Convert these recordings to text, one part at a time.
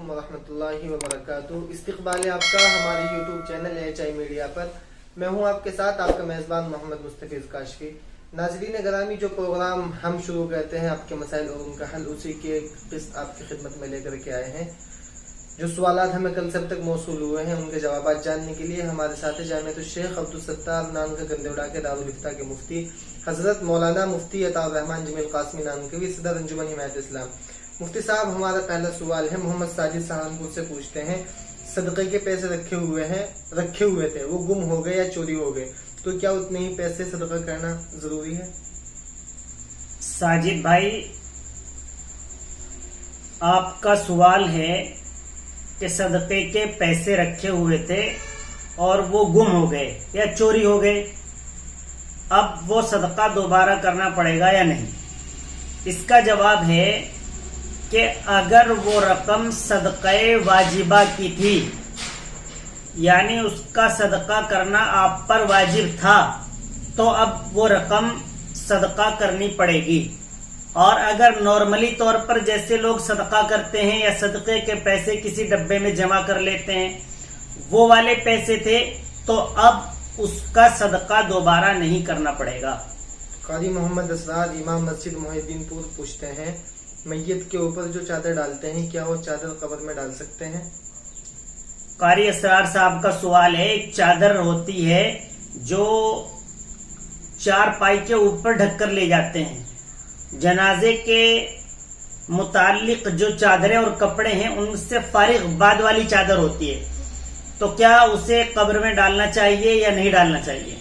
वालेकुम वरहमतुल्लाहि वबरकातुहू। इस्तकबाल है आपका हमारे यूट्यूब चैनल HI मीडिया पर। मैं हूं आपके साथ आपका मेज़बान मोहम्मद मुस्तफिज़ काशफी। नाज़रीन ग्रामी, जो प्रोग्राम हम शुरू करते हैं आपके मसाइल और उनका हल, उसी के किस्त आपकी खिदमत में लेकर के आए हैं। जो सवालात हमें कल सब तक मौसूल हुए हैं उनके जवाब जानने के लिए हमारे साथ जामिअतुश शेख अब्दुल सत्तार नानका गंदेवड़ा के दारुल इफ्ता के मुफ्ती हजरत मौलाना मुफ्ती अताउर रहमान जमील कासमी नानकवी सदर अंजुमन हिमायत इस्लाम। मुफ्ती साहब, हमारा पहला सवाल है, मोहम्मद साजिद सहारनपुर से पूछते हैं, सदक़े के पैसे रखे हुए थे, वो गुम हो गए या चोरी हो गए, तो क्या उतने ही पैसे सदका करना जरूरी है? साजिद भाई, आपका सवाल है कि सदक़े के पैसे रखे हुए थे और वो गुम हो गए या चोरी हो गए, अब वो सदका दोबारा करना पड़ेगा या नहीं। इसका जवाब है कि अगर वो रकम सदक़े वाजिबा की थी, यानी उसका सदका करना आप पर वाजिब था, तो अब वो रकम सदका करनी पड़ेगी। और अगर नॉर्मली तौर पर जैसे लोग सदका करते हैं या सदक़े के पैसे किसी डब्बे में जमा कर लेते हैं, वो वाले पैसे थे, तो अब उसका सदका दोबारा नहीं करना पड़ेगा। कारी मोहम्मद असरार इमाम मस्जिद मोहिद्दीनपुर पूछते हैं, मैयत के ऊपर जो चादर डालते हैं, क्या वो चादर कब्र में डाल सकते हैं? कारी असरार साहब का सवाल है, एक चादर होती है जो चारपाई के ऊपर ढककर ले जाते हैं, जनाजे के मुतालिक जो चादरें और कपड़े हैं उनसे फारिग बाद वाली चादर होती है, तो क्या उसे कब्र में डालना चाहिए या नहीं डालना चाहिए?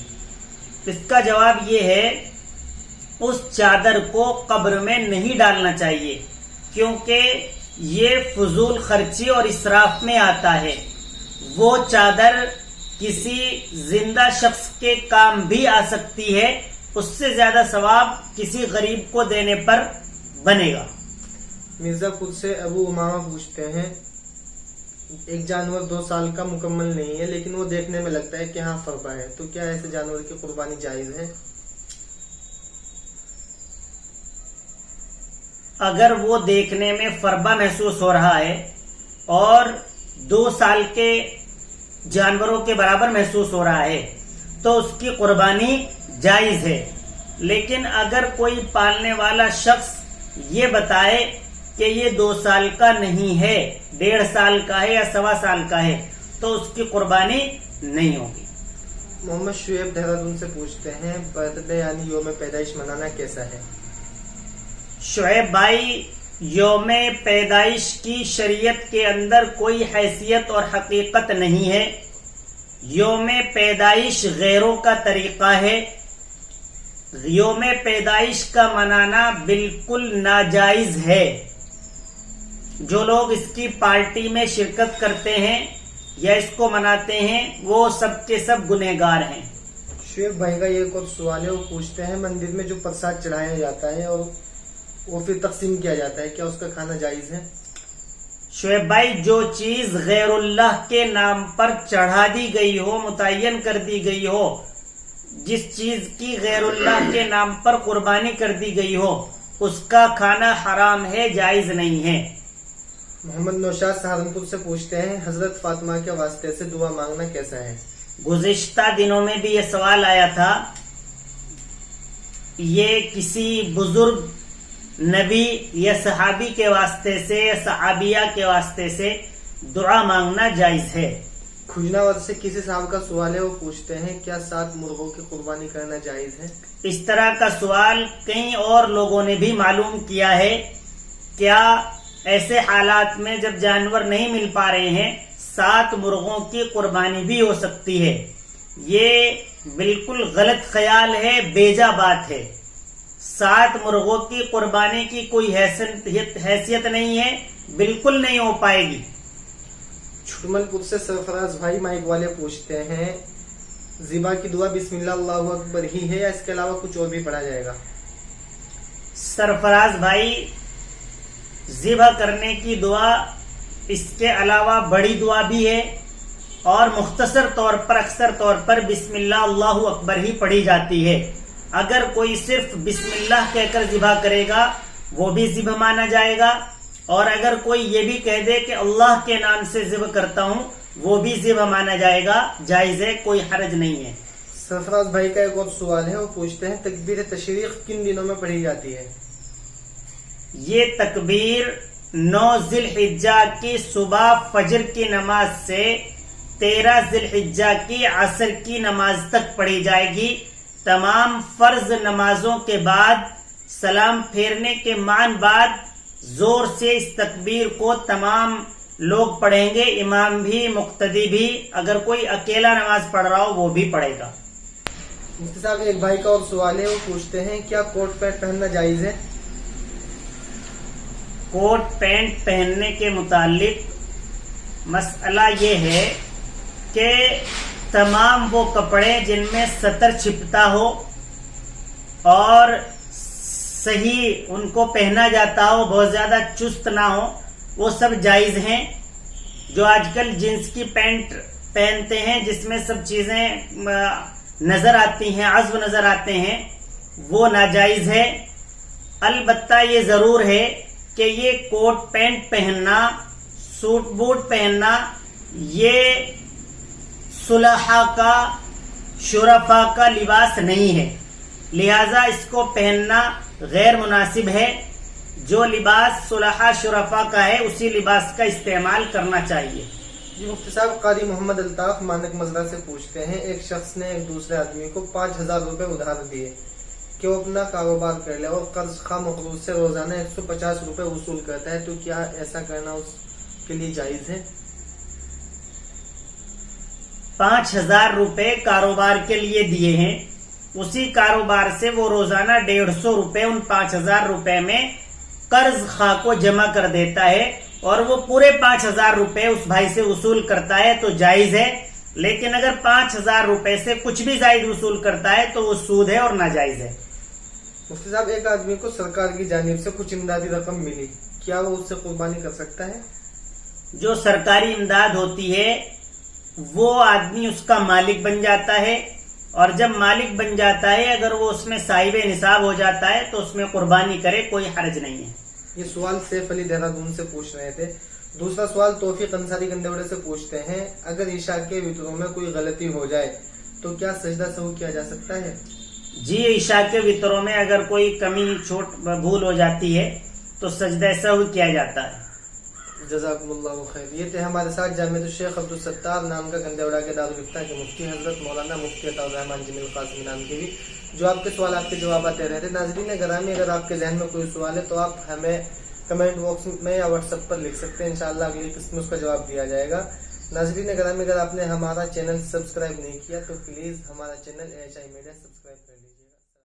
इसका जवाब ये है, उस चादर को कब्र में नहीं डालना चाहिए, क्योंकि ये फजूल खर्ची और इसराफ में आता है। वो चादर किसी जिंदा शख्स के काम भी आ सकती है, उससे ज्यादा सवाब किसी गरीब को देने पर बनेगा। मिर्जापुर से अबू उमामा पूछते हैं, एक जानवर 2 साल का मुकम्मल नहीं है लेकिन वो देखने में लगता है कि हाँ फरबा है, तो क्या ऐसे जानवर की कुर्बानी जायज है? अगर वो देखने में फरबा महसूस हो रहा है और 2 साल के जानवरों के बराबर महसूस हो रहा है, तो उसकी कुर्बानी जायज है। लेकिन अगर कोई पालने वाला शख्स ये बताए कि ये 2 साल का नहीं है, 1.5 साल का है या 1.25 साल का है, तो उसकी कुर्बानी नहीं होगी। मोहम्मद शुएब देहरादून से पूछते हैं, बर्थडे यानी योम पैदाइश मनाना कैसा है? शुएब भाई, योम पैदाइश की शरीयत के अंदर कोई हैसियत और हकीकत नहीं है। योम पैदाइश गैरों का तरीका है। योम पैदाइश का मनाना बिल्कुल नाजायज है। जो लोग इसकी पार्टी में शिरकत करते हैं या इसको मनाते हैं, वो सब के सब गुनहगार हैं। शुएब भाई का एक और सवाल है, वो पूछते हैं, मंदिर में जो प्रसाद चढ़ाया जाता है और वो फिर तकसीम किया जाता है, क्या उसका खाना जायज है? शुएब भाई, जो चीज गैरुल्लाह के नाम पर चढ़ा दी गई हो, मुतय्यन कर दी गई हो, जिस चीज की गैरुल्लाह के नाम पर कुर्बानी कर दी गई हो, उसका खाना हराम है, जायज नहीं है। मोहम्मद नौशाद सहारनपुर से पूछते हैं, हजरत फातिमा के वास्ते से दुआ मांगना कैसा है? गुज़िश्ता दिनों में भी ये सवाल आया था। ये किसी बुजुर्ग नबी या सहाबी के वास्ते से या सहाबिया के वास्ते से दुआ मांगना जायज है। खुजनावर से किसी साहब का सवाल है, वो पूछते हैं, क्या 7 मुर्गों की कुर्बानी करना जायज है? इस तरह का सवाल कई और लोगों ने भी मालूम किया है। क्या ऐसे हालात में जब जानवर नहीं मिल पा रहे हैं, 7 मुर्गों की कुर्बानी भी हो सकती है? ये बिल्कुल गलत ख्याल है, बेजा बात है। 7 मुर्गों की कुर्बानी की कोई हैसियत नहीं है, बिल्कुल नहीं हो पाएगी। छुटमलपुर से सरफराज भाई माइक वाले पूछते हैं, ज़िबा की दुआ बिस्मिल्लाह अल्लाहु अकबर ही है या इसके अलावा कुछ और भी पढ़ा जाएगा? सरफराज भाई, ज़िबा करने की दुआ इसके अलावा बड़ी दुआ भी है और मुख्तसर तौर पर अक्सर तौर पर बिस्मिल्लाह अल्लाहु अकबर ही पढ़ी जाती है। अगर कोई सिर्फ बिस्मिल्लाह कहकर ज़िबा करेगा वो भी ज़िबा माना जाएगा, اور اگر کوئی یہ بھی کہہ دے کہ اللہ کے نام سے ذبح کرتا ہوں وہ بھی ذبح مانا جائے گا، جائز ہے، کوئی حرج نہیں ہے۔ سرفراز بھائی کا ایک اور سوال ہے، وہ پوچھتے ہیں تکبیر تشریق کن دنوں میں پڑھی جاتی ہے؟ یہ تکبیر 9 ذی الحجہ کی صبح فجر کی نماز سے 13 ذی الحجہ کی عصر کی نماز تک پڑھی جائے گی۔ تمام فرض نمازوں کے بعد سلام پھیرنے کے مان بعد زور سے اس تکبیر کو تمام لوگ پڑھیں گے، امام بھی، مقتدی بھی، اگر کوئی اکیلا نماز پڑھ رہا ہو وہ بھی پڑھے گا۔ مفتی صاحب ایک بھائی کا اور سوال ہے، وہ پوچھتے ہیں کیا کوٹ پینٹ پہننا جائز ہے؟ کوٹ پینٹ پہننے کے متعلق مسئلہ یہ ہے کہ تمام وہ کپڑے جن میں سطر چھپتا ہو اور صحیح ان کو پہنا جاتا ہو، بہت زیادہ چست نہ ہو، وہ سب جائز ہیں۔ جو آج کل جینس کی پینٹ پہنتے ہیں جس میں سب چیزیں نظر آتی ہیں، عزو نظر آتے ہیں، وہ ناجائز ہے۔ البتہ یہ ضرور ہے کہ یہ کوٹ پینٹ پہننا، سوٹ بوٹ پہننا، یہ صلحاء کا، شرفاء کا لباس نہیں ہے، لہذا اس کو پہننا غیر مناسب ہے۔ جو لباس صلحاء شرفاء کا ہے اسی لباس کا استعمال کرنا چاہیے۔ جی مفتی صاحب قاری محمد الطاف مانک مزرعہ سے پوچھتے ہیں، ایک شخص نے ایک دوسرے آدمی کو 5000 روپے ادھار دیے کہ وہ اپنا کاروبار کر لے اور قرض خواہ مخلوط سے روزانہ 150 روپے وصول کرتا ہے، تو کیا ایسا کرنا اس کے لیے جائز ہے؟ 5000 روپے کاروبار کے لیے دیے ہیں، اسی کاروبار سے وہ روزانہ 150 روپے ان 5000 روپے میں قرض خواہ کو جمع کر دیتا ہے اور وہ پورے 5000 روپے اس بھائی سے وصول کرتا ہے تو جائز ہے۔ لیکن اگر 5000 روپے سے کچھ بھی زائد وصول کرتا ہے تو وہ سود ہے اور ناجائز ہے۔ مفتی صاحب ایک آدمی کو سرکار کی جانب سے کچھ امدادی رقم ملی، کیا وہ اس سے قربانی کر سکتا ہے؟ جو سرکاری امداد ہوتی ہے وہ آدمی اس کا مالک بن جاتا ہے، اور جب مالک بن جاتا ہے اگر وہ اس میں صاحب نصاب ہو جاتا ہے تو اس میں قربانی کرے، کوئی حرج نہیں ہے۔ یہ سوال سیف علی دہرادون سے پوچھ رہے تھے۔ دوسرا سوال توفیق انصاری گندوڑے سے پوچھتے ہیں، اگر عشاء کے وطروں میں کوئی غلطی ہو جائے تو کیا سجدہ سہو کیا جا سکتا ہے؟ جی عشاء کے وطروں میں اگر کوئی کمی چھوٹ بھول ہو جاتی ہے تو سجدہ سہو کیا جاتا ہے۔ جزاکم اللہ خیر۔ یہ تھے ہمارے ساتھ جامعۃ الشیخ عبدالستار نام کا گندوڑا کے دارالفتہ کے مفتی حضرت مولانا مفتی عطاء الرحمن جمیل قاسمی نام کے بھی، جو آپ کے سوالات کے جوابات دے رہے تھے۔ ناظرین گرامی اگر آپ کے ذہن میں کوئی سوال ہے تو آپ ہمیں کمنٹ باکس میں یا واٹس ایپ پر لکھ سکتے ہیں، انشاءاللہ اگلی قسط میں اس کا جواب دیا جائے گا۔ ناظرین گرامی اگر آپ نے ہمارا چینل سبسکرائب نہیں کیا تو پلیز ہمارا چینل AHI میڈیا سبسکرائب کر لیجیے۔